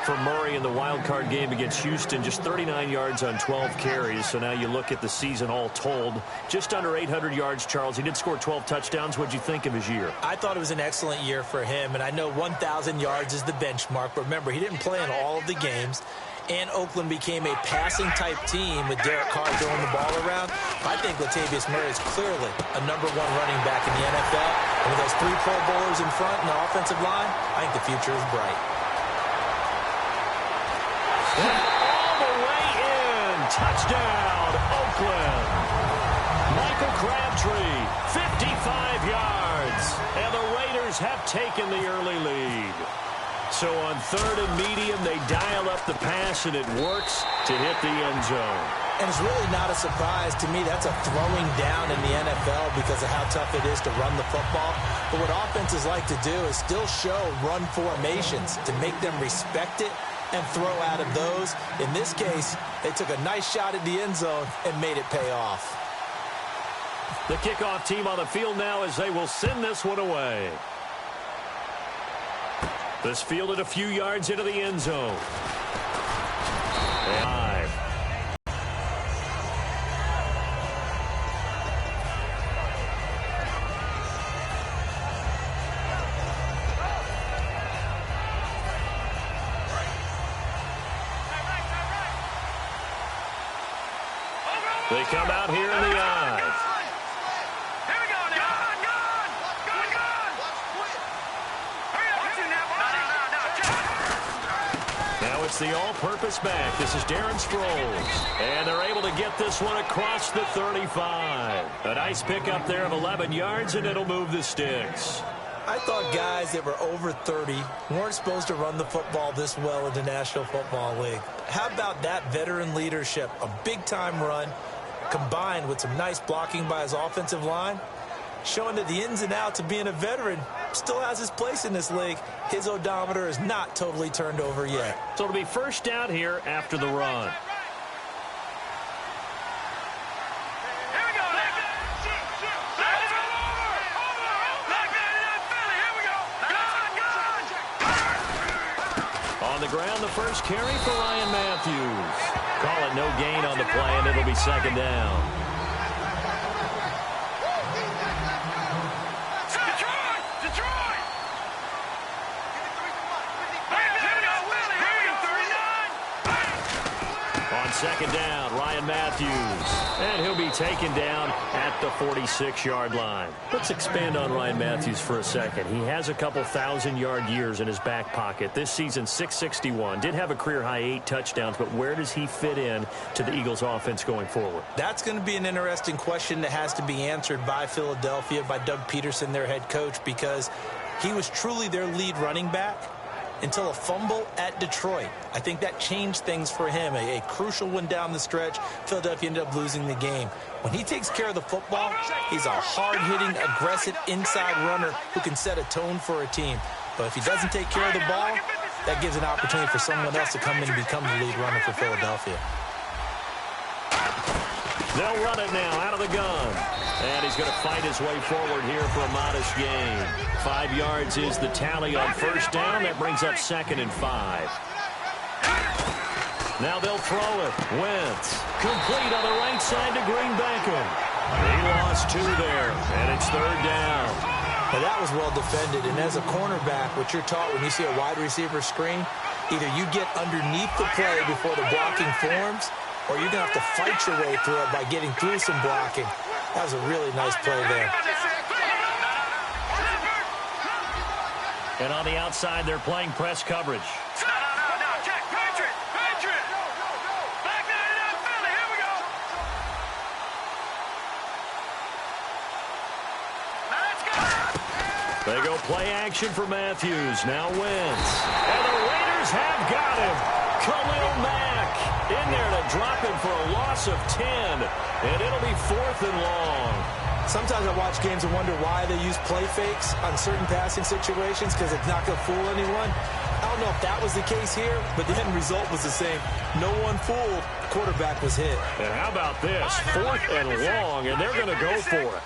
for Murray in the wild card game against Houston, just 39 yards on 12 carries. So now you look at the season all told, just under 800 yards, Charles. He did score 12 touchdowns. What'd you think of his year? I thought it was an excellent year for him, and I know 1,000 yards is the benchmark. But remember, he didn't play in all of the games, and Oakland became a passing-type team with Derek Carr throwing the ball around. I think Latavius Murray is clearly a #1 running back in the NFL. And with those 3 Pro Bowlers in front and the offensive line, I think the future is bright. All the way in. Touchdown, Oakland. Michael Crabtree, 55 yards. And the Raiders have taken the early lead. So on 3rd and medium, they dial up the pass, and it works to hit the end zone. And it's really not a surprise to me. That's a throwing down in the NFL because of how tough it is to run the football. But what offenses like to do is still show run formations to make them respect it and throw out of those. In this case, they took a nice shot at the end zone and made it pay off. The kickoff team on the field now as they will send this one away. This fielded a few yards into the end zone. 5. They come out here in the eye. It's the all-purpose back. This is Darren Sproles. And they're able to get this one across the 35. A nice pickup there of 11 yards, and it'll move the sticks. I thought guys that were over 30 weren't supposed to run the football this well in the National Football League. How about that veteran leadership? A big-time run combined with some nice blocking by his offensive line, showing that the ins and outs of being a veteran still has his place in this league. His odometer is not totally turned over yet. So it'll be first down here after the run. On the ground, the first carry for Ryan Matthews. Call it no gain on the play, and it'll be 2nd down. On 2nd down, Ryan Matthews. And he'll be taken down at the 46-yard line. Let's expand on Ryan Matthews for a second. He has a couple 1,000-yard years in his back pocket. This season, 661. Did have a career-high 8 touchdowns, but where does he fit in to the Eagles' offense going forward? That's going to be an interesting question that has to be answered by Philadelphia, by Doug Peterson, their head coach, because he was truly their lead running back until a fumble at Detroit. I think that changed things for him. A crucial one down the stretch. Philadelphia ended up losing the game. When he takes care of the football, he's a hard-hitting, aggressive inside runner who can set a tone for a team. But if he doesn't take care of the ball, that gives an opportunity for someone else to come in and become the lead runner for Philadelphia. They'll run it now out of the gun. And he's going to fight his way forward here for a modest gain. 5 yards is the tally on first down. That brings up 2nd and 5. Now they'll throw it. Wentz. Complete on the right side to Green Beckham. He lost 2 there, and it's 3rd down. Now that was well defended, and as a cornerback, what you're taught when you see a wide receiver screen, either you get underneath the play before the blocking forms, or you're going to have to fight your way through it by getting through some blocking. That was a really nice play there. And on the outside, they're playing press coverage. They go play action for Matthews. Now Wentz. And the Raiders have got him. Khalil Mack in there to drop him for a loss of 10. And it'll be 4th and long. Sometimes I watch games and wonder why they use play fakes on certain passing situations, because it's not going to fool anyone. I don't know if that was the case here, but the end result was the same. No one fooled. The quarterback was hit. And how about this? 4th and long, and they're going to go for it.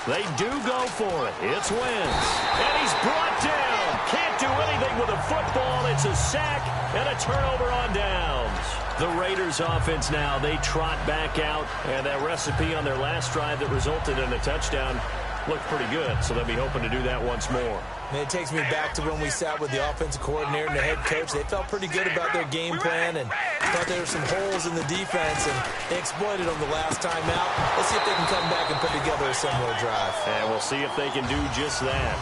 They do go for it. It's Wentz. And he's brought down. Can't do anything with a football. It's a sack and a turnover on downs. The Raiders offense now, they trot back out. And that recipe on their last drive that resulted in a touchdown looked pretty good. So they'll be hoping to do that once more. And it takes me back to when we sat with the offensive coordinator and the head coach. They felt pretty good about their game plan and thought there were some holes in the defense, and they exploited them the last time out. Let's see if they can come back and put together a similar drive. And we'll see if they can do just that.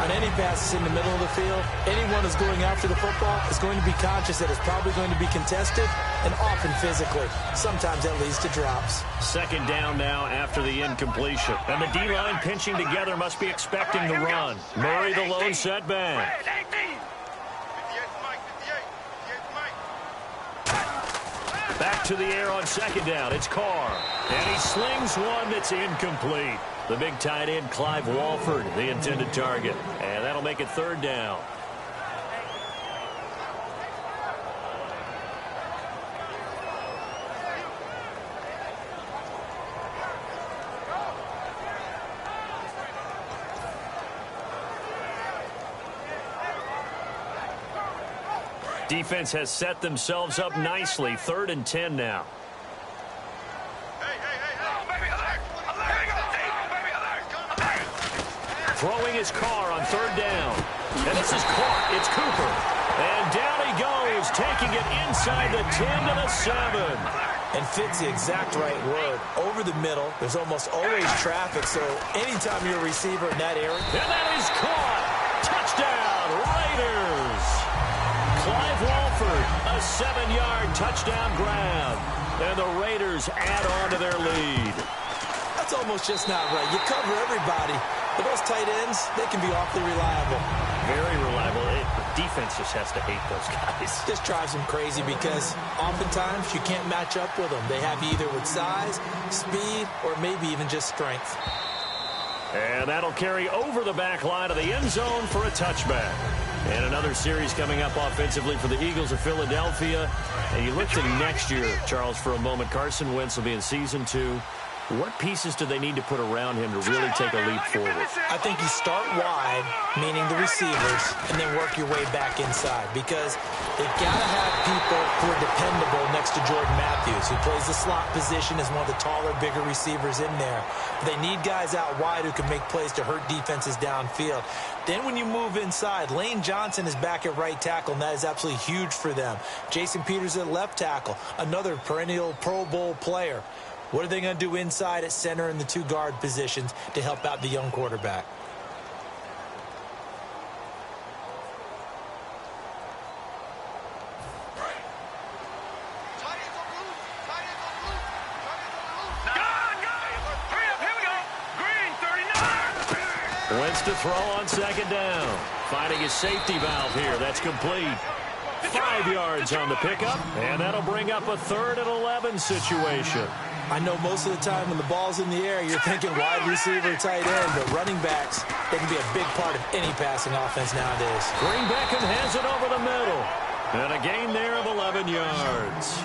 On any passes in the middle of the field, anyone who's going after the football is going to be conscious that it's probably going to be contested and often physically. Sometimes that leads to drops. Second down now after the incompletion. And the D-line pinching together must be expecting the run. Murray the lone setback. Back to the air on second down. It's Carr. And he slings one that's incomplete. The big tight end, Clive Walford, the intended target. And that'll make it third down. Defense has set themselves up nicely. 3rd and 10 now. Throwing his Carr on 3rd down. And this is caught. It's Cooper. And down he goes, taking it inside the 10 to the 7. And fits the exact right word. Over the middle, there's almost always traffic, so anytime you're a receiver in that area. And that is caught. Touchdown, Raiders. Clive Walford, a 7-yard touchdown grab. And the Raiders add on to their lead. That's almost just not right. You cover everybody. But those tight ends, they can be awfully reliable. Very reliable. The defense just has to hate those guys. This drives them crazy because oftentimes you can't match up with them. They have either with size, speed, or maybe even just strength. And that'll carry over the back line of the end zone for a touchback. And another series coming up offensively for the Eagles of Philadelphia. And you look to next year, Charles, for a moment. Carson Wentz will be in season 2. What pieces do they need to put around him to really take a leap forward? I think you start wide, meaning the receivers, and then work your way back inside because they've got to have people who are dependable next to Jordan Matthews, who plays the slot position as one of the taller, bigger receivers in there. They need guys out wide who can make plays to hurt defenses downfield. Then when you move inside, Lane Johnson is back at right tackle, and that is absolutely huge for them. Jason Peters at left tackle, another perennial Pro Bowl player. What are they going to do inside at center and the 2 guard positions to help out the young quarterback? Wentz to throw on second down. Finding his safety valve here. That's complete. 5 yards on the pickup, and that'll bring up a 3rd and 11 situation. I know most of the time when the ball's in the air, you're thinking wide receiver, tight end, but running backs, they can be a big part of any passing offense nowadays. Green Beckham has it over the middle. And a gain there of 11 yards.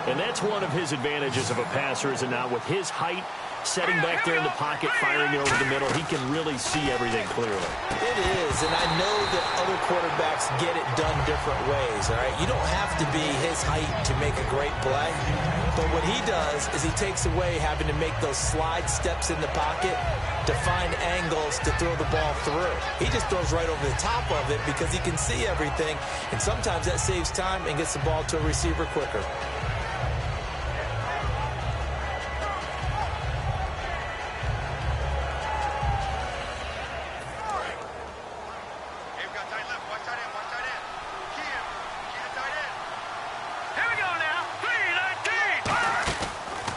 And that's one of his advantages of a passer, is it not? With his height, setting back there in the pocket, firing it over the middle, he can really see everything clearly. It is, and I know that other quarterbacks get it done different ways, all right? You don't have to be his height to make a great play, but what he does is he takes away having to make those slide steps in the pocket to find angles to throw the ball through. He just throws right over the top of it because he can see everything, and sometimes that saves time and gets the ball to a receiver quicker.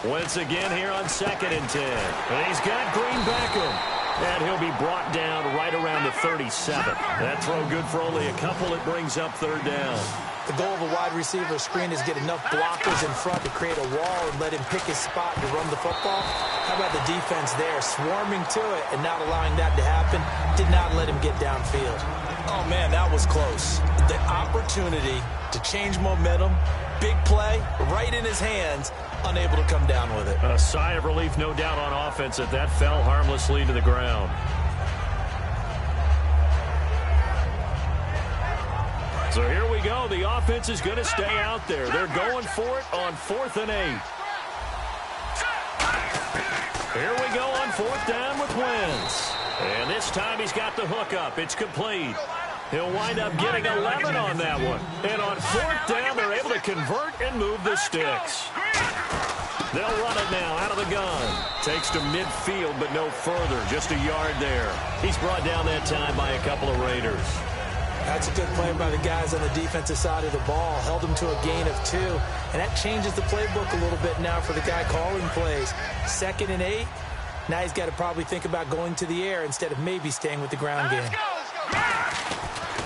Wentz again here on 2nd and 10. And he's got Green Beckham. And he'll be brought down right around the 37. That throw good for only a couple. It brings up 3rd down. The goal of a wide receiver screen is get enough blockers in front to create a wall and let him pick his spot to run the football. How about the defense there, swarming to it and not allowing that to happen? Did not let him get downfield. Oh, man, that was close. The opportunity to change momentum, big play, right in his hands, unable to come down with it. A sigh of relief, no doubt, on offense that fell harmlessly to the ground. So here we go. The offense is going to stay out there. They're going for it on 4th and 8. Here we go on 4th down with Wentz. And this time he's got the hook up. It's complete. He'll wind up getting 11 on that one. And on 4th down, they're able to convert and move the sticks. They'll run it now out of the gun. Takes to midfield, but no further. Just a yard there. He's brought down that time by a couple of Raiders. That's a good play by the guys on the defensive side of the ball. Held them to a gain of 2. And that changes the playbook a little bit now for the guy calling plays. 2nd and 8. Now he's got to probably think about going to the air instead of maybe staying with the ground game.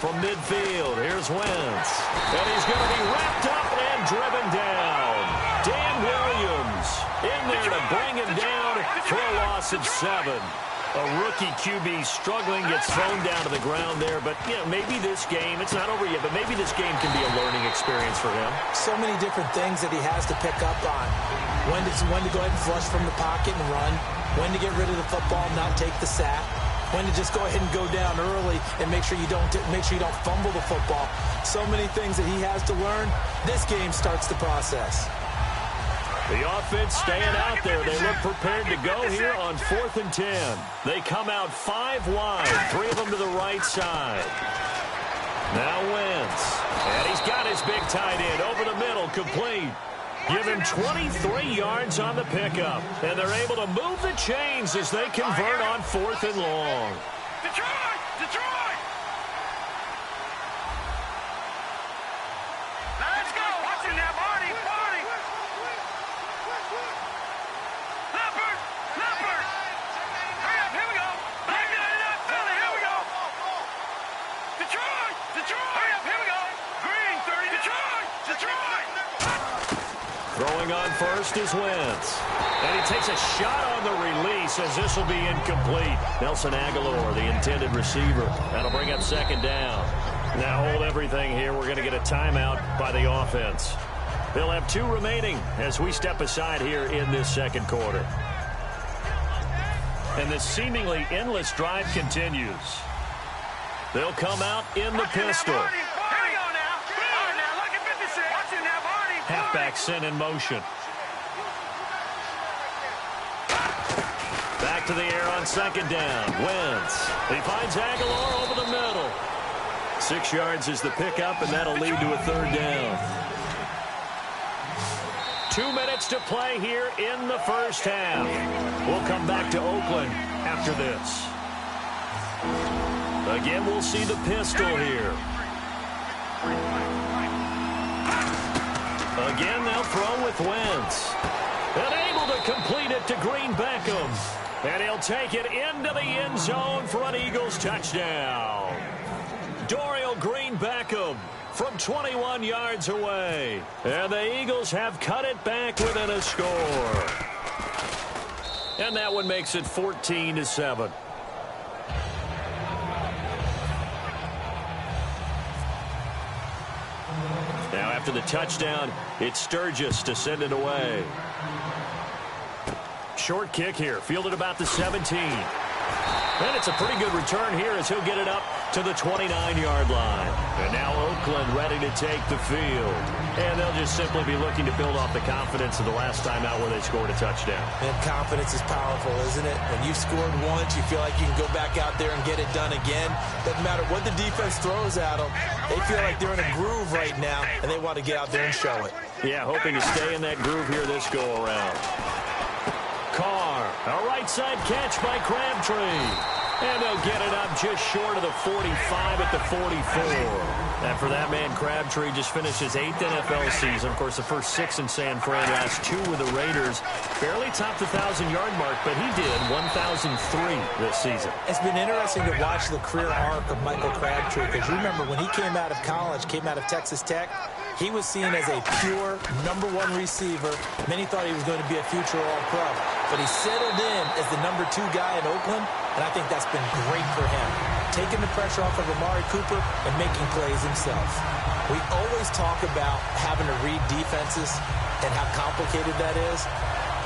From midfield, here's Wentz. And he's going to be wrapped up and driven down. Dan Williams in there to bring him down for a loss of 7. A rookie QB struggling, gets thrown down to the ground there. But, you know, maybe this game, it's not over yet, but maybe this game can be a learning experience for him. So many different things that he has to pick up on. When to go ahead and flush from the pocket and run. When to get rid of the football, not take the sack. When to just go ahead and go down early and make sure you don't fumble the football. So many things that he has to learn. This game starts the process. The offense staying out there. They look prepared to go here on 4th and 10. They come out 5 wide, 3 of them to the right side. Now Wentz. And he's got his big tight end over the middle, complete. Give him 23 yards on the pickup. And they're able to move the chains as they convert on 4th and long. Detroit! Detroit! Let's go! Watch it now, Marty! Marty! Leopard! Leopard! Hurry up, here we go! Back it up, Philly, here we go! Detroit! Detroit! Hurry up, here we go! Green, 30, Detroit! Detroit! Throwing on first is Wentz. And he takes a shot on the release as this will be incomplete. Nelson Aguilar, the intended receiver. That'll bring up 2nd down. Now hold everything here. We're going to get a timeout by the offense. They'll have 2 remaining as we step aside here in this 2nd quarter. And this seemingly endless drive continues. They'll come out in the pistol. Halfback sent in motion. Back to the air on 2nd down. Wentz. He finds Aguilar over the middle. 6 yards is the pickup, and that'll lead to a 3rd down. 2 minutes to play here in the first half. We'll come back to Oakland after this. Again, we'll see the pistol here. Again, they'll throw with Wentz. And able to complete it to Green Beckham. And he'll take it into the end zone for an Eagles touchdown. Dorial Green Beckham from 21 yards away. And the Eagles have cut it back within a score. And that one makes it 14-7. Now after the touchdown, it's Sturgis to send it away. Short kick here, fielded about the 17. And it's a pretty good return here as he'll get it up to the 29-yard line. And now Oakland ready to take the field. And they'll just simply be looking to build off the confidence of the last time out where they scored a touchdown. And confidence is powerful, isn't it? When you've scored once, you feel like you can go back out there and get it done again. Doesn't matter what the defense throws at them. They feel like they're in a groove right now, and they want to get out there and show it. Yeah, hoping to stay in that groove here this go-around. Carr, a right side catch by Crabtree. And they'll get it up just short of the 45 at the 44. And for that man, Crabtree just finished his 8th NFL season. Of course, the first 6 in San Fran, last 2 with the Raiders. Barely topped the 1,000-yard mark, but he did 1,003 this season. It's been interesting to watch the career arc of Michael Crabtree, because you remember when he came out of college, came out of Texas Tech, he was seen as a pure #1 receiver. Many thought he was going to be a future All-Pro. But he settled in as the #2 guy in Oakland, and I think that's been great for him. Taking the pressure off of Amari Cooper and making plays himself. We always talk about having to read defenses. and how complicated that is?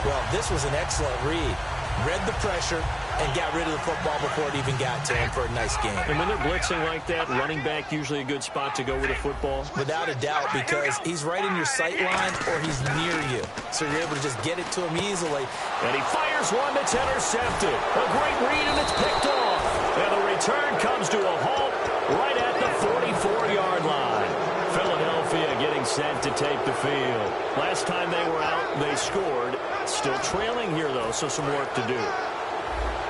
Well, this was an excellent read. Read the pressure and got rid of the football before it even got to him for a nice game. And when they're blitzing like that, running back usually a good spot to go with a football? Without a doubt, because he's right in your sight line or he's near you. So you're able to just get it to him easily. And he fires one that's intercepted. A great read, and it's picked off. And the return comes to a halt right at the 44-yard line. Philadelphia getting set to take the field. Last time they were out, they scored. Still trailing here, though, so some work to do.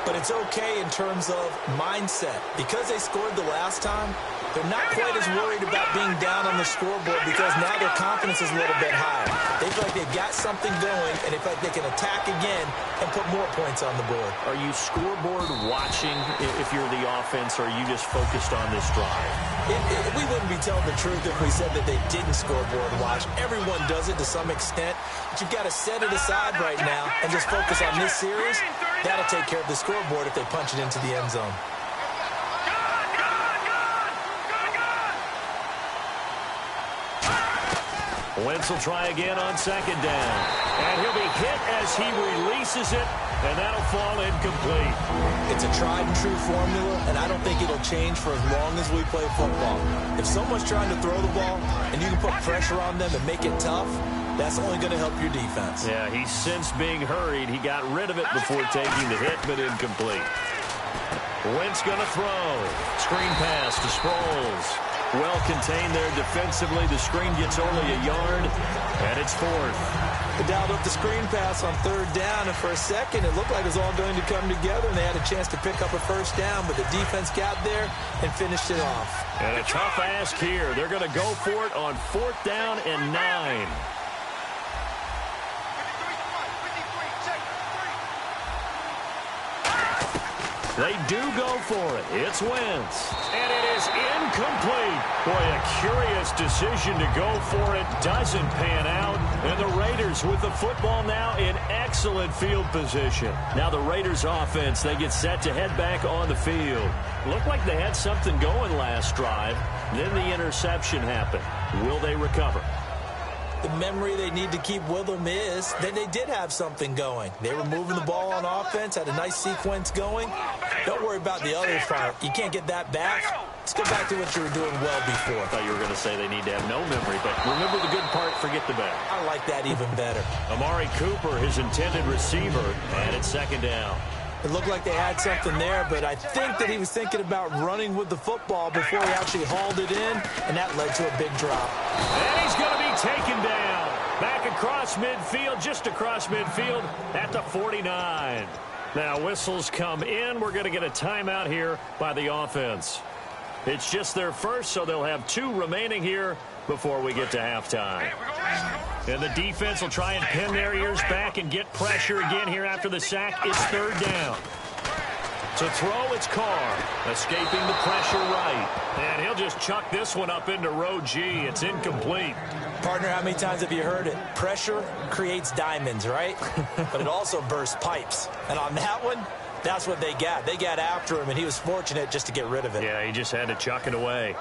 But it's okay in terms of mindset. Because they scored the last time, they're not quite as worried about being down on the scoreboard because now their confidence is a little bit higher. They feel like they've got something going, and they feel like they can attack again and put more points on the board. Are you scoreboard watching if you're the offense, or are you just focused on this drive? We wouldn't be telling the truth if we said that they didn't scoreboard watch. Everyone does it to some extent, but you've got to set it aside right now and just focus on this series. That'll take care of the scoreboard if they punch it into the end zone. Wentz will try again on second down. And he'll be hit as he releases it, and that'll fall incomplete. It's a tried-and-true formula, and I don't think it'll change for as long as we play football. If someone's trying to throw the ball and you can put pressure on them and make it tough, that's only going to help your defense. Yeah, he's since being hurried. He got rid of it before taking the hit, but incomplete. Wentz going to throw. Screen pass to Sproles. Well contained there defensively. The screen gets only a yard, and it's fourth. They dialed up the screen pass on third down, and for a second it looked like it was all going to come together, and they had a chance to pick up a first down, but the defense got there and finished it off. And a tough ask here. They're going to go for it on fourth down and 9. They do go for it. It's Wentz. And it is incomplete. Boy, a curious decision to go for it. Doesn't pan out. And the Raiders with the football now in excellent field position. Now the Raiders offense, they get set to head back on the field. Looked like they had something going last drive. Then the interception happened. Will they recover? The memory they need to keep with them is that they did have something going. They were moving the ball on offense, had a nice sequence going. Don't worry about the other part. You can't get that back. Let's go back to what you were doing well before. I thought you were going to say they need to have no memory, but remember the good part, forget the bad. I like that even better. Amari Cooper, his intended receiver, and it's second down. It looked like they had something there, but I think that he was thinking about running with the football before he actually hauled it in, and that led to a big drop. And he's going to be taken down. Back across midfield, just across midfield at the 49. Now whistles come in. We're going to get a timeout here by the offense. It's just their first, so they'll have 2 remaining here before we get to halftime. And the defense will try and pin their ears back and get pressure again here after the sack. It's third down. To throw, it's Carr. Escaping the pressure right. And he'll just chuck this one up into row G. It's incomplete. Partner, how many times have you heard it? Pressure creates diamonds, right? But it also bursts pipes. And on that one, that's what they got. They got after him, and he was fortunate just to get rid of it. Yeah, he just had to chuck it away.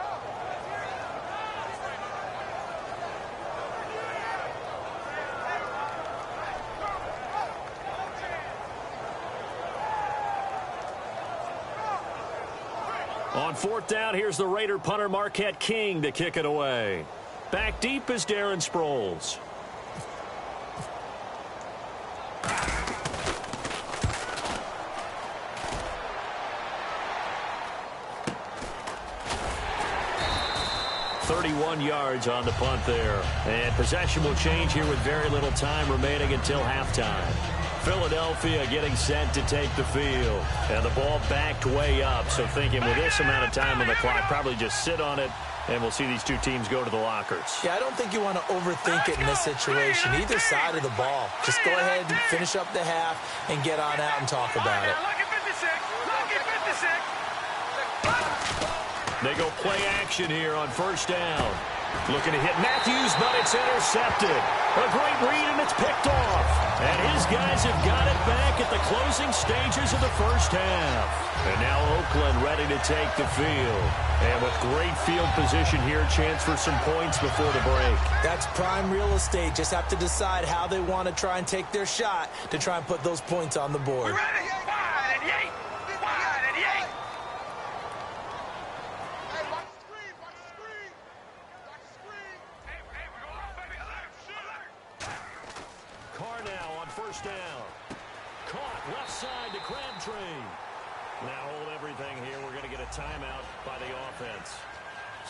On fourth down, here's the Raider punter Marquette King to kick it away. Back deep is Darren Sproles. .31 yards on the punt there. And possession will change here with very little time remaining until halftime. Philadelphia getting set to take the field. And the ball backed way up. So thinking with this amount of time on the clock, probably just sit on it, and we'll see these two teams go to the lockers. Yeah, I don't think you want to overthink it in this situation. Either side of the ball. Just go ahead and finish up the half and get on out and talk about it. They go play action here on first down. Looking to hit Matthews, but it's intercepted. A great read, and it's picked off. And his guys have got it back at the closing stages of the first half. And now Oakland ready to take the field. And with great field position here, chance for some points before the break. That's prime real estate. Just have to decide how they want to try and take their shot to try and put those points on the board. We ready? Wide and yay! Wide and yay! Hey, watch the screen! Watch the screen! Watch the screen! Hey, we're going up, baby! Alert! Alert! Carr now on first down. Caught left side to Crabtree. Now hold everything here. We're going to get a timeout by the offense.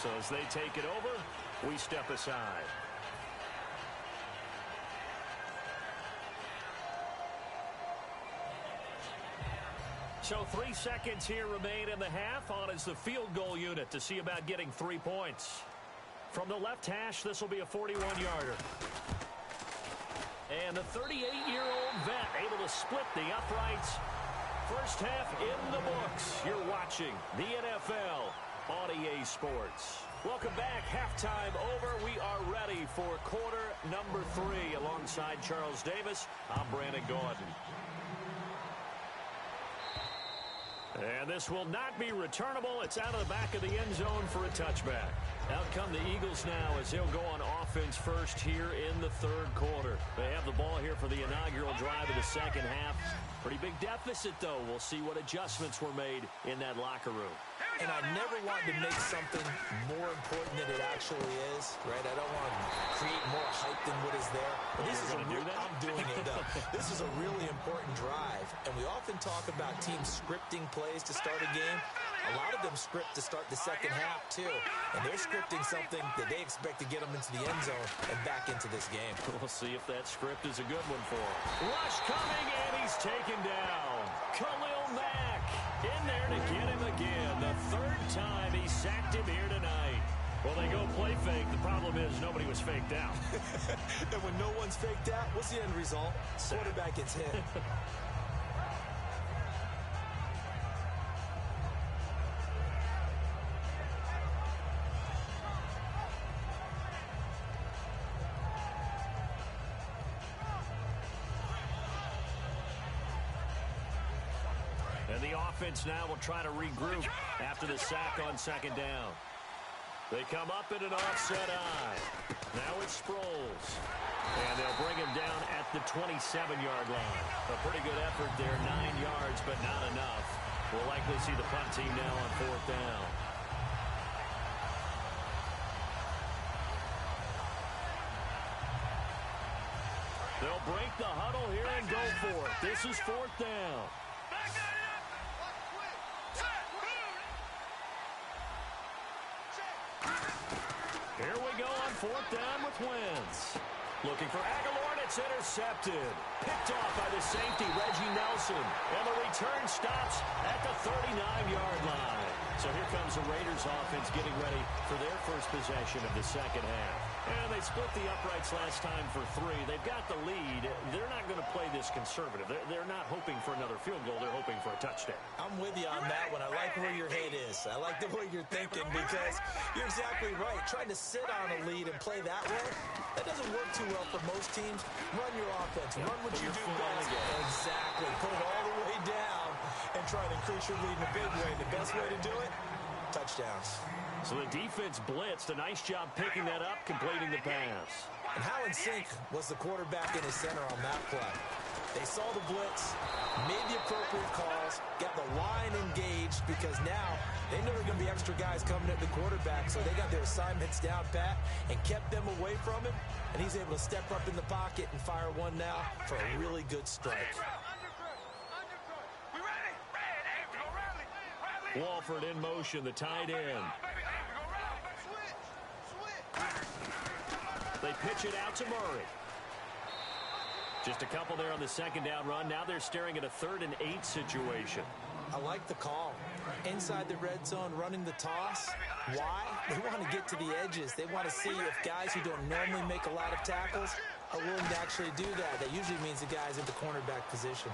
So as they take it over, we step aside. So 3 seconds here remain in the half. On is the field goal unit to see about getting 3 points. From the left hash, this will be a 41-yarder. And the 38-year-old vet able to split the uprights. First half in the books. You're watching the NFL on EA Sports. Welcome back. Halftime over. We are ready for quarter number 3. Alongside Charles Davis, I'm Brandon Gordon. And this will not be returnable. It's out of the back of the end zone for a touchback. Out come the Eagles now as they'll go on offense first here in the third quarter. They have the ball here for the inaugural drive of the second half. Pretty big deficit, though. We'll see what adjustments were made in that locker room. And I never wanted to make something more important than it actually is, right? I don't want to create more hype than what is there. But this is I'm doing it, though. This is a really important drive. And we often talk about teams scripting plays to start a game. A lot of them script to start the second half, too. And they're scripting something that they expect to get them into the end zone and back into this game. We'll see if that script is a good one for him. Rush coming, and he's taken down. Khalil Mack in there to get him again. The third time he sacked him here tonight. Well, they go play fake. The problem is nobody was faked out. And when no one's faked out, what's the end result? Quarterback gets hit. And the offense now will try to regroup after the sack on second down. They come up in an offset eye. Now it's Sproles. And they'll bring him down at the 27-yard line. A pretty good effort there, 9 yards, but not enough. We'll likely see the punt team now on fourth down. They'll break the huddle here and go for it. This is fourth down. Here we go on fourth down with Wentz. Looking for Aguilar, and it's intercepted. Picked off by the safety, Reggie Nelson. And the return stops at the 39-yard line. So here comes the Raiders offense getting ready for their first possession of the second half. And they split the uprights last time for 3. They've got the lead. They're not going to play this conservative. They're not hoping for another field goal. They're hoping for a touchdown. I'm with you on that one. I like where your head is. I like the way you're thinking because you're exactly right. Trying to sit on a lead and play that way, that doesn't work too well for most teams. Run your offense. Run what you do best. Exactly. Put it all the way down and try to increase your lead in a big way. The best way to do it, touchdowns. So the defense blitzed. A nice job picking that up, completing the pass. And how in sync was the quarterback in his center on that play? They saw the blitz, made the appropriate calls, got the line engaged because now they know there are going to be extra guys coming at the quarterback, so they got their assignments down pat and kept them away from him, and he's able to step up in the pocket and fire one now for a really good strike. Walford in motion, the tight end. They pitch it out to Murray. Just a couple there on the second down run. Now they're staring at a 3rd and 8 situation. I like the call. Inside the red zone, running the toss. Why? They want to get to the edges. They want to see if guys who don't normally make a lot of tackles are willing to actually do that. That usually means the guy's in the cornerback position.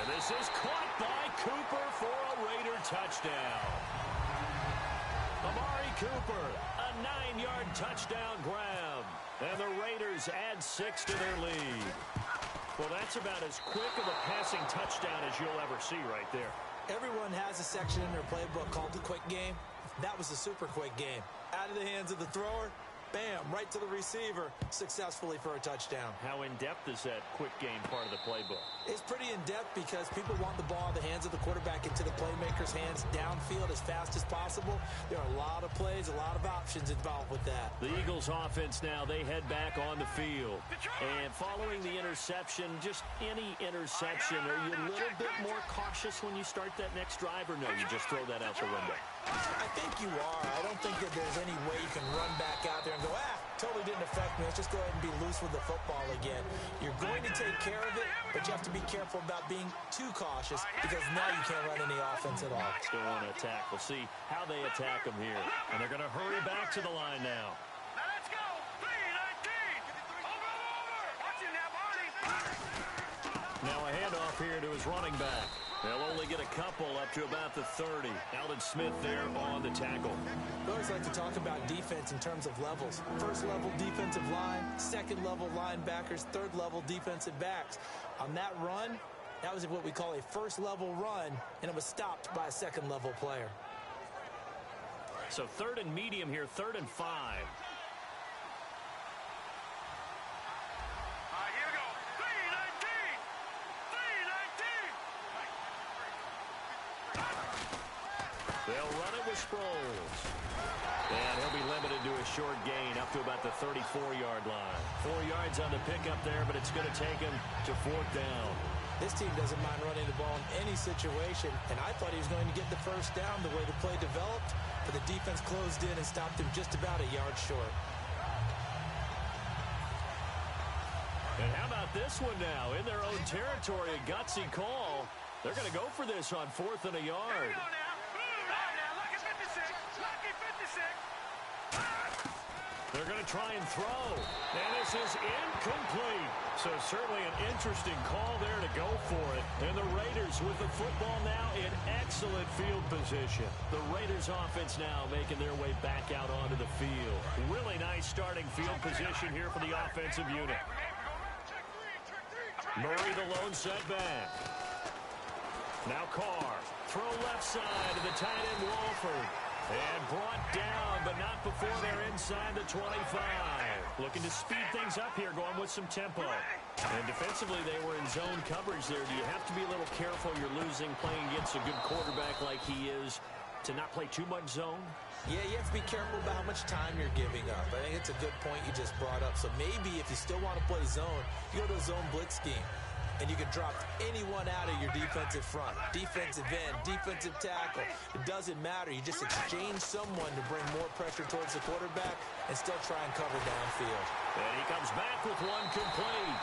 And this is caught by Cooper for a Raider touchdown. Amari Cooper, a 9-yard touchdown grab. And the Raiders add 6 to their lead. Well, that's about as quick of a passing touchdown as you'll ever see right there. Everyone has a section in their playbook called the quick game. That was a super quick game. Out of the hands of the thrower, bam, right to the receiver, successfully for a touchdown. How in-depth is that quick game part of the playbook? It's pretty in-depth because people want the ball in the hands of the quarterback into the playmaker's hands downfield as fast as possible. There are a lot of plays, a lot of options involved with that. The Eagles offense now, they head back on the field. And following the interception, just any interception, are you a little bit more cautious when you start that next drive, or no, you just throw that out the window? I think you are. I don't think that there's any way you can run back out there and go, totally didn't affect me. Let's just go ahead and be loose with the football again. You're going to take care of it, but you have to be careful about being too cautious because now you can't run any offense at all. Still want to attack. We'll see how they attack them here. And they're going to hurry back to the line now. Now let's go. 3-19. Over. Watch him now, Barney. Now a handoff here to his running back. They'll only get a couple up to about the 30. Alden Smith there on the tackle. We always like to talk about defense in terms of levels. First level defensive line, second level linebackers, third level defensive backs. On that run, that was what we call a first level run, and it was stopped by a second level player. So 3rd and medium here, 3rd and 5. Here we go. 3-19. They'll run it with Sproles. And he'll be limited to a short gain up to about the 34-yard line. 4 yards on the pickup there, but it's going to take him to 4th down. This team doesn't mind running the ball in any situation, and I thought he was going to get the first down the way the play developed, but the defense closed in and stopped him just about a yard short. And how about this one now? In their own territory, a gutsy call. They're going to go for this on 4th and a yard. Lucky 56. Lucky 56. They're going to try and throw. And this is incomplete. So certainly an interesting call there to go for it. And the Raiders with the football now in excellent field position. The Raiders offense now making their way back out onto the field. Really nice starting field position here for the offensive unit. Murray the lone setback. Now Carr. Throw left side to the tight end Wolford. And brought down, but not before they're inside the 25. Looking to speed things up here, going with some tempo. And defensively, they were in zone coverage there. Do you have to be a little careful? You're losing, playing against a good quarterback like he is, to not play too much zone? Yeah, you have to be careful about how much time you're giving up. I think it's a good point you just brought up. So maybe if you still want to play zone, you go to a zone blitz scheme. And you can drop anyone out of your defensive front. Defensive end, defensive tackle. It doesn't matter. You just exchange someone to bring more pressure towards the quarterback and still try and cover downfield. And he comes back with one complete.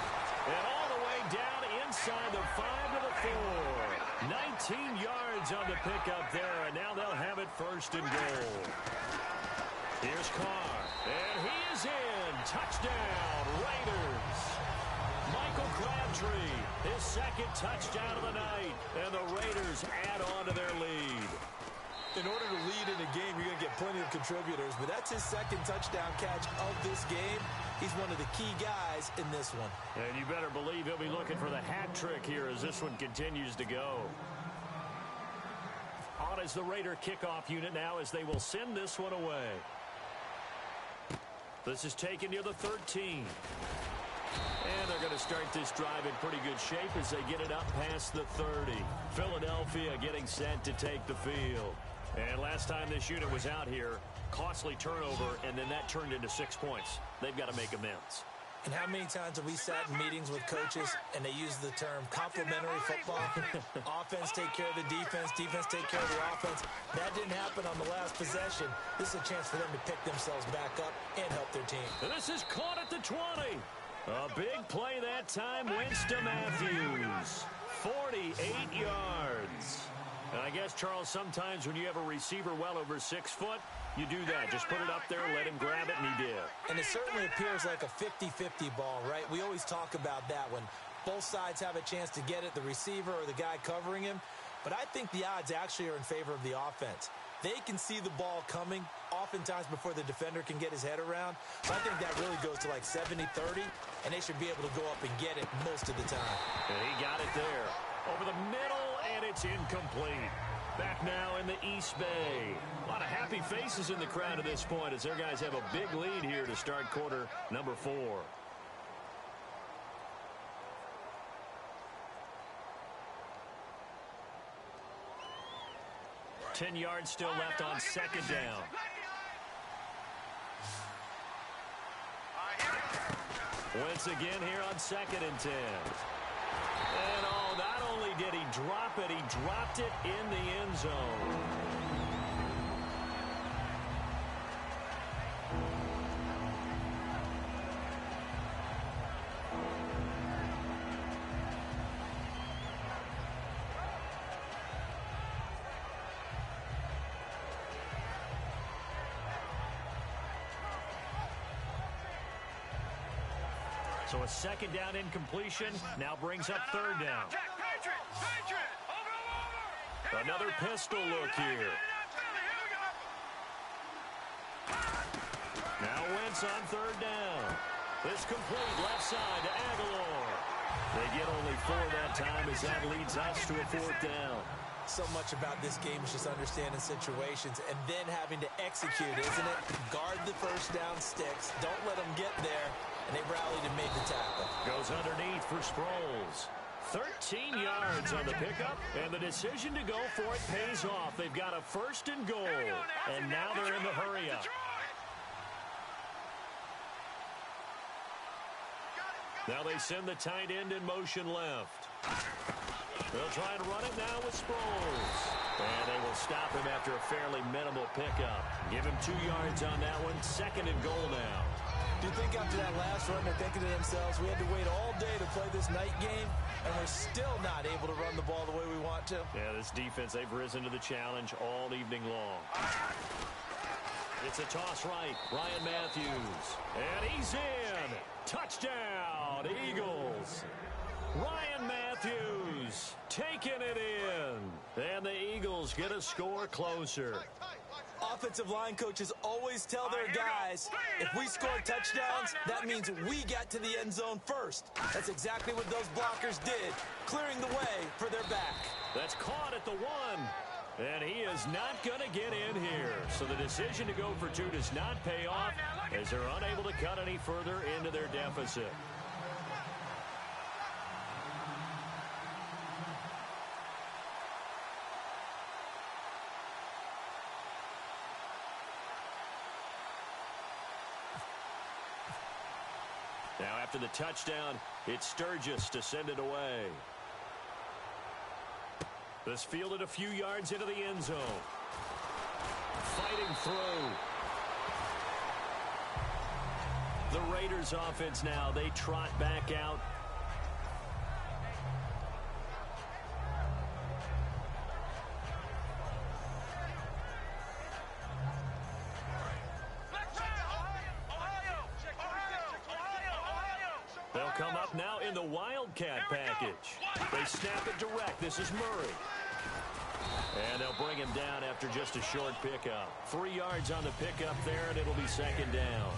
And all the way down inside the 5 to the 4. 19 yards on the pickup there, and now they'll have it 1st and goal. Here's Carr, and he is in. Touchdown, Raiders. Michael Crabtree, his 2nd touchdown of the night, and the Raiders add on to their lead. In order to lead in a game, you're going to get plenty of contributors, but that's his 2nd touchdown catch of this game. He's one of the key guys in this one. And you better believe he'll be looking for the hat trick here as this one continues to go. On is the Raider kickoff unit now as they will send this one away. This is taken near the 13. And they're going to start this drive in pretty good shape as they get it up past the 30. Philadelphia getting set to take the field. And last time this unit was out here, costly turnover, and then that turned into 6 points. They've got to make amends. And how many times have we sat in meetings with coaches and they use the term complementary football? Offense take care of the defense, defense take care of the offense. That didn't happen on the last possession. This is a chance for them to pick themselves back up and help their team. And this is caught at the 20. A big play that time, Wentz to Matthews. 48 yards. And I guess, Charles, sometimes when you have a receiver well over 6 foot, you do that. Just put it up there, let him grab it, and he did. And it certainly appears like a 50-50 ball, right? We always talk about that when both sides have a chance to get it, the receiver or the guy covering him. But I think the odds actually are in favor of the offense. They can see the ball coming oftentimes before the defender can get his head around. So I think that really goes to like 70-30, and they should be able to go up and get it most of the time. And he got it there. Over the middle, and it's incomplete. Back now in the East Bay. A lot of happy faces in the crowd at this point as their guys have a big lead here to start quarter number 4. Ten yards still left on second down. Wentz again here on 2nd and 10. And oh, not only did he drop it, he dropped it in the end zone. So a second down incompletion now brings up third down. Another pistol look here. Now Wentz on third down. It's complete left side to Aguilar. They get only 4 that time as that leads us to a 4th down. So much about this game is just understanding situations and then having to execute, isn't it? Guard the first down sticks. Don't let them get there. And they rallied and made the tackle. Goes underneath for Sproles. 13 yards on the pickup, and the decision to go for it pays off. They've got a 1st and goal, and now they're in the hurry-up. Now they send the tight end in motion left. They'll try and run it now with Sproles. And they will stop him after a fairly minimal pickup. Give him 2 yards on that one. 2nd and goal now. Do you think after that last run they're thinking to themselves, we had to wait all day to play this night game, and we're still not able to run the ball the way we want to? Yeah, this defense, they've risen to the challenge all evening long. It's a toss right. Ryan Matthews. And he's in. Touchdown, Eagles. Ryan Matthews taking it in. And the Eagles get a score closer. Offensive line coaches always tell their guys, if we score touchdowns, that means we got to the end zone first. That's exactly what those blockers did, clearing the way for their back. That's caught at the 1. And he is not going to get in here. So the decision to go for 2 does not pay off as they're unable to cut any further into their deficit. Now after the touchdown, it's Sturgis to send it away. This fielded a few yards into the end zone. Fighting through. The Raiders offense now, they trot back out. They'll come up now in the Wildcat package. They snap it direct. This is Murray. And they'll bring him down after just a short pickup. 3 yards on the pickup there, and it'll be 2nd down.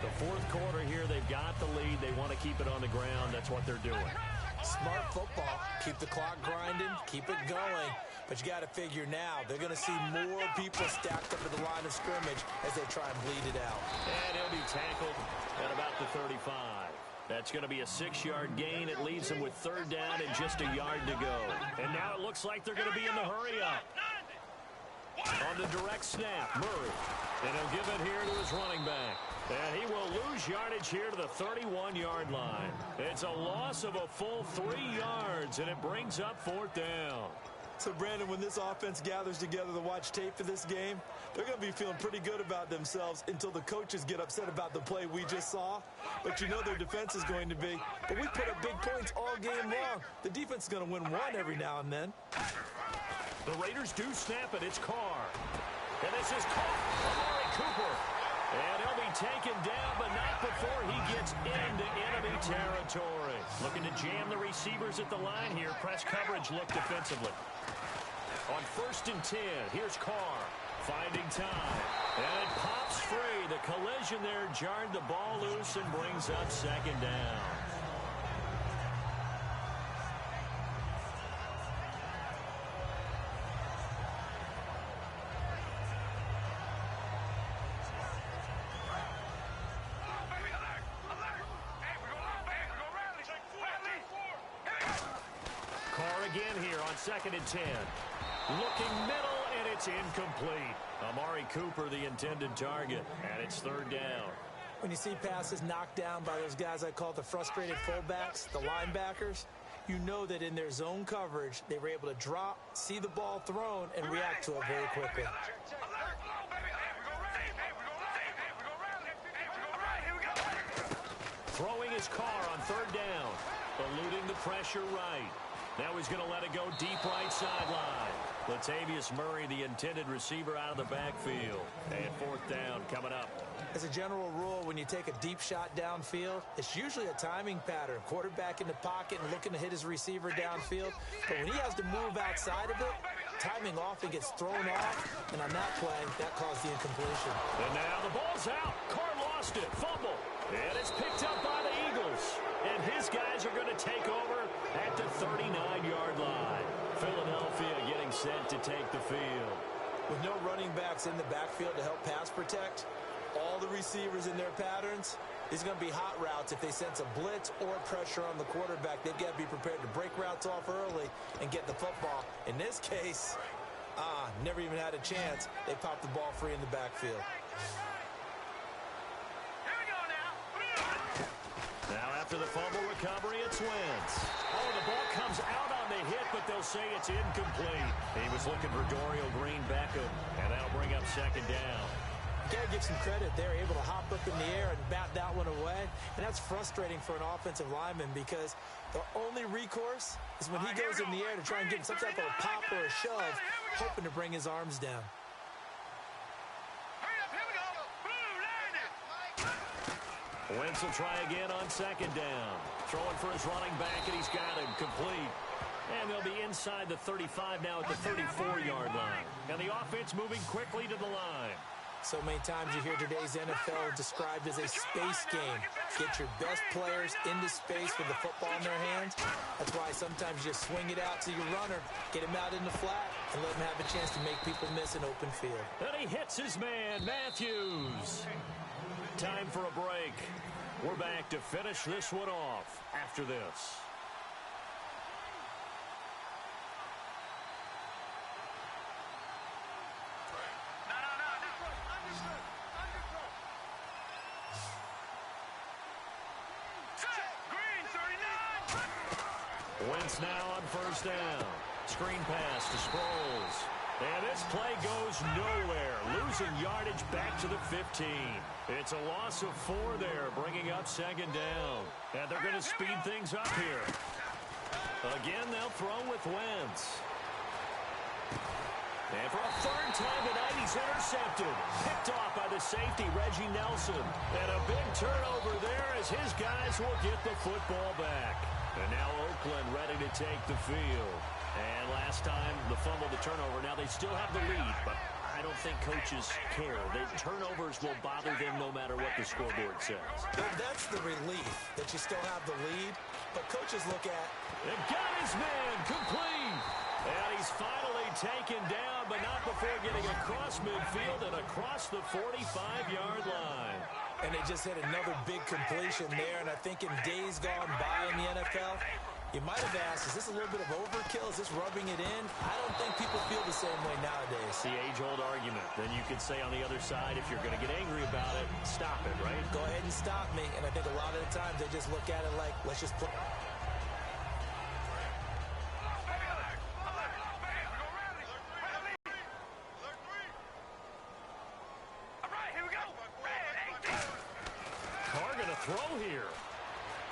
The 4th quarter here, they've got the lead. They want to keep it on the ground. That's what they're doing. Smart football. Keep the clock grinding. Keep it going. But you got to figure now, they're going to see more people stacked up at the line of scrimmage as they try and bleed it out. And he'll be tackled at about the 35. That's going to be a 6-yard gain. It leaves them with 3rd down and just a yard to go. And now it looks like they're going to be in the hurry-up. On the direct snap, Murray. And he'll give it here to his running back. And he will lose yardage here to the 31-yard line. It's a loss of a full 3 yards, and it brings up 4th down. So, Brandon, when this offense gathers together to watch tape for this game, they're going to be feeling pretty good about themselves until the coaches get upset about the play we just saw. But you know their defense is going to be. But we put up big points all game long. The defense is going to win one every now and then. The Raiders do snap it. It's Carr. And this is caught by Amari Cooper. And he'll be taken down, but not before he gets into enemy territory. Looking to jam the receivers at the line here. Press coverage look defensively. On 1st and 10, here's Carr. Finding time. And it pops free. The collision there jarred the ball loose and brings up second down. Carr again here on 2nd and 10. Looking middle, and it's incomplete. Amari Cooper, the intended target, and it's 3rd down. When you see passes knocked down by those guys I call the frustrated fullbacks, the linebackers, you know that in their zone coverage, they were able to drop, see the ball thrown, and react to it very quickly. Throwing his Carr on 3rd down. Eluding the pressure right. Now he's going to let it go deep right sideline. Latavius Murray, the intended receiver, out of the backfield. And 4th down coming up. As a general rule, when you take a deep shot downfield, it's usually a timing pattern. Quarterback in the pocket and looking to hit his receiver downfield. But when he has to move outside of it, timing often gets thrown off. And on that play, that caused the incompletion. And now the ball's out. Carr lost it. Fumble. And it's picked up by the Eagles. And his guys are going to take over at the 39-yard line. Philadelphia getting set to take the field. With no running backs in the backfield to help pass protect, all the receivers in their patterns, these are going to be hot routes. If they sense a blitz or pressure on the quarterback, they've got to be prepared to break routes off early and get the football. In this case, never even had a chance. They popped the ball free in the backfield. Now after the fumble recovery, it's Wentz. Oh, the ball comes out on the hit, but they'll say it's incomplete. He was looking for Dorial Green-Beckham, and that'll bring up 2nd down. You got to give some credit. They're able to hop up in the air and bat that one away. And that's frustrating for an offensive lineman because the only recourse is when he goes in the air to try and get some type of a pop or a shove, hoping to bring his arms down. Wentz will try again on 2nd down. Throwing for his running back, and he's got him complete. And they'll be inside the 35 now at the 34-yard line. And the offense moving quickly to the line. So many times you hear today's NFL described as a space game. Get your best players into space with the football in their hands. That's why sometimes you just swing it out to your runner, get him out in the flat, and let him have a chance to make people miss an open field. And he hits his man, Matthews. Time for a break. We're back to finish this one off after this. Wentz now on 1st down. Screen pass to Sproles. And this play goes nowhere. Losing yardage back to the 15. It's a loss of 4 there, bringing up 2nd down. And they're going to speed things up here. Again, they'll throw with Wentz. And for a 3rd time tonight, he's intercepted. Picked off by the safety, Reggie Nelson. And a big turnover there as his guys will get the football back. And now Oakland ready to take the field. And last time, the fumble, the turnover. Now they still have the lead, but I don't think coaches care. The turnovers will bother them no matter what the scoreboard says. That's the relief that you still have the lead. But coaches look at... They've got his man complete. And he's finally taken down, but not before getting across midfield and across the 45-yard line. And they just hit another big completion there. And I think in days gone by in the NFL, you might have asked, is this a little bit of overkill? Is this rubbing it in? I don't think people feel the same way nowadays. The age-old argument. Then you could say on the other side, if you're going to get angry about it, stop it, right? Go ahead and stop me. And I think a lot of the times they just look at it like, let's just play. Throw here.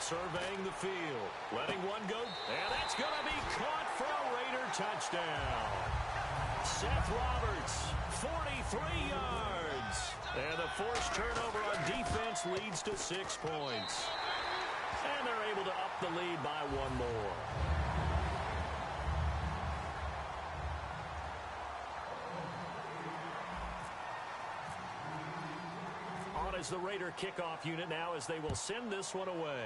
Surveying the field. Letting one go. And that's going to be caught for a Raider touchdown. Seth Roberts, 43 yards. And the forced turnover on defense leads to 6 points. And they're able to up the lead by 1 more. as the Raider kickoff unit now as they will send this one away.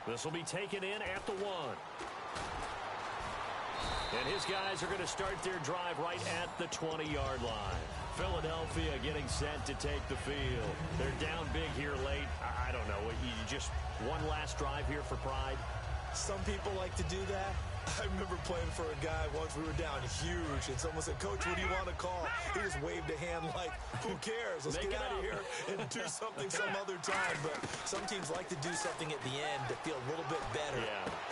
This will be taken in at the 1. And his guys are going to start their drive right at the 20-yard line. Philadelphia getting set to take the field. They're down big here late. I don't know. You just one last drive here for pride? Some people like to do that. I remember playing for a guy once. We were down huge, and someone said, "Coach, what do you want to call?" He just waved a hand like, "Who cares? Let's get out of here and do something some other time." But some teams like to do something at the end to feel a little bit better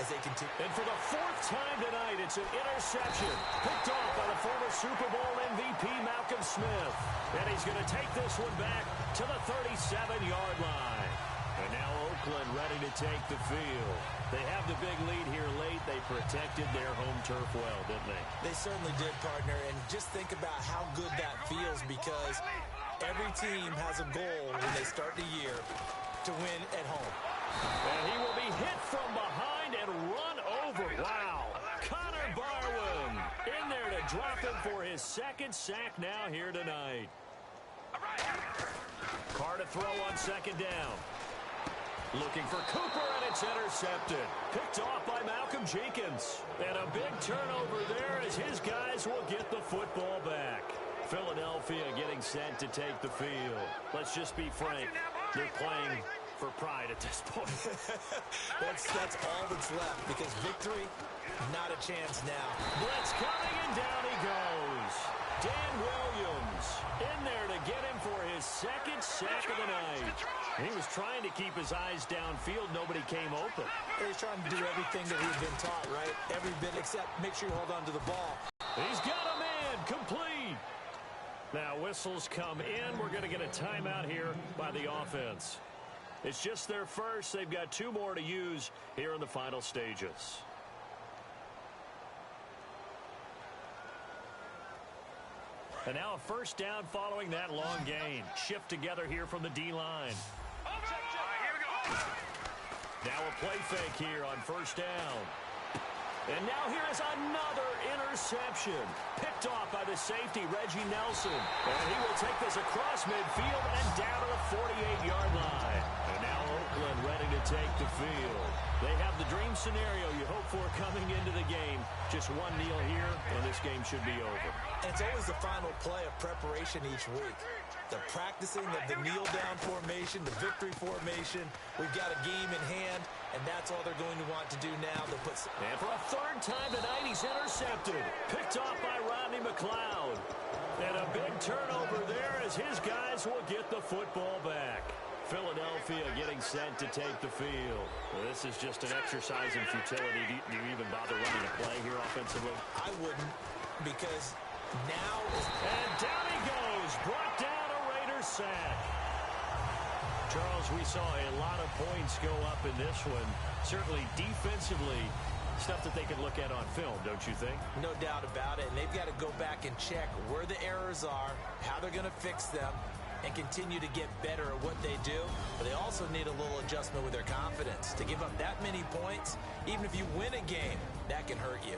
as they continue. And for the 4th time tonight, it's an interception picked off by the former Super Bowl MVP Malcolm Smith. And he's going to take this one back to the 37-yard line. And now Oakland ready to take the field. They have the big lead here late. They protected their home turf well, didn't they? They certainly did, partner. And just think about how good that feels, because every team has a goal when they start the year to win at home. And he will be hit from behind and run over. Wow. Connor Barwin in there to drop him for his 2nd sack now here tonight. Carr to throw on 2nd down. Looking for Cooper, and it's intercepted. Picked off by Malcolm Jenkins. And a big turnover there as his guys will get the football back. Philadelphia getting set to take the field. Let's just be frank. They're playing for pride at this point. That's all that's left, because victory, not a chance now. Blitz coming, and down he goes. Dan Williams in there to get him for his 2nd sack of the night. He was trying to keep his eyes downfield. Nobody came open. He's trying to do everything that he's been taught, right? Every bit except make sure you hold on to the ball. He's got a man complete. Now whistles come in. We're going to get a timeout here by the offense. It's just their first. They've got 2 more to use here in the final stages. And now a 1st down following that long gain. Shift together here from the D-line. Now a play fake here on 1st down. And now here is another interception. Picked off by the safety, Reggie Nelson. And he will take this across midfield and down to the 48-yard line. And now Oakland ready to take the field. They have the dream scenario you hope for coming into the game. Just one kneel here, and this game should be over. And it's always the final play of preparation each week. The practicing of the kneel-down formation, the victory formation. We've got a game in hand, and that's all they're going to want to do now. And for a 3rd time tonight, he's intercepted. Picked off by Rodney McLeod. And a big turnover there as his guys will get the football back. Philadelphia getting set to take the field. Well, this is just an exercise in futility. Do you even bother running a play here offensively? I wouldn't, because now is... And down he goes. Brought down a Raiders sack. Charles, we saw a lot of points go up in this one. Certainly defensively, stuff that they can look at on film, don't you think? No doubt about it. And they've got to go back and check where the errors are, how they're going to fix them, and continue to get better at what they do. But they also need a little adjustment with their confidence. To give up that many points, even if you win a game, that can hurt you.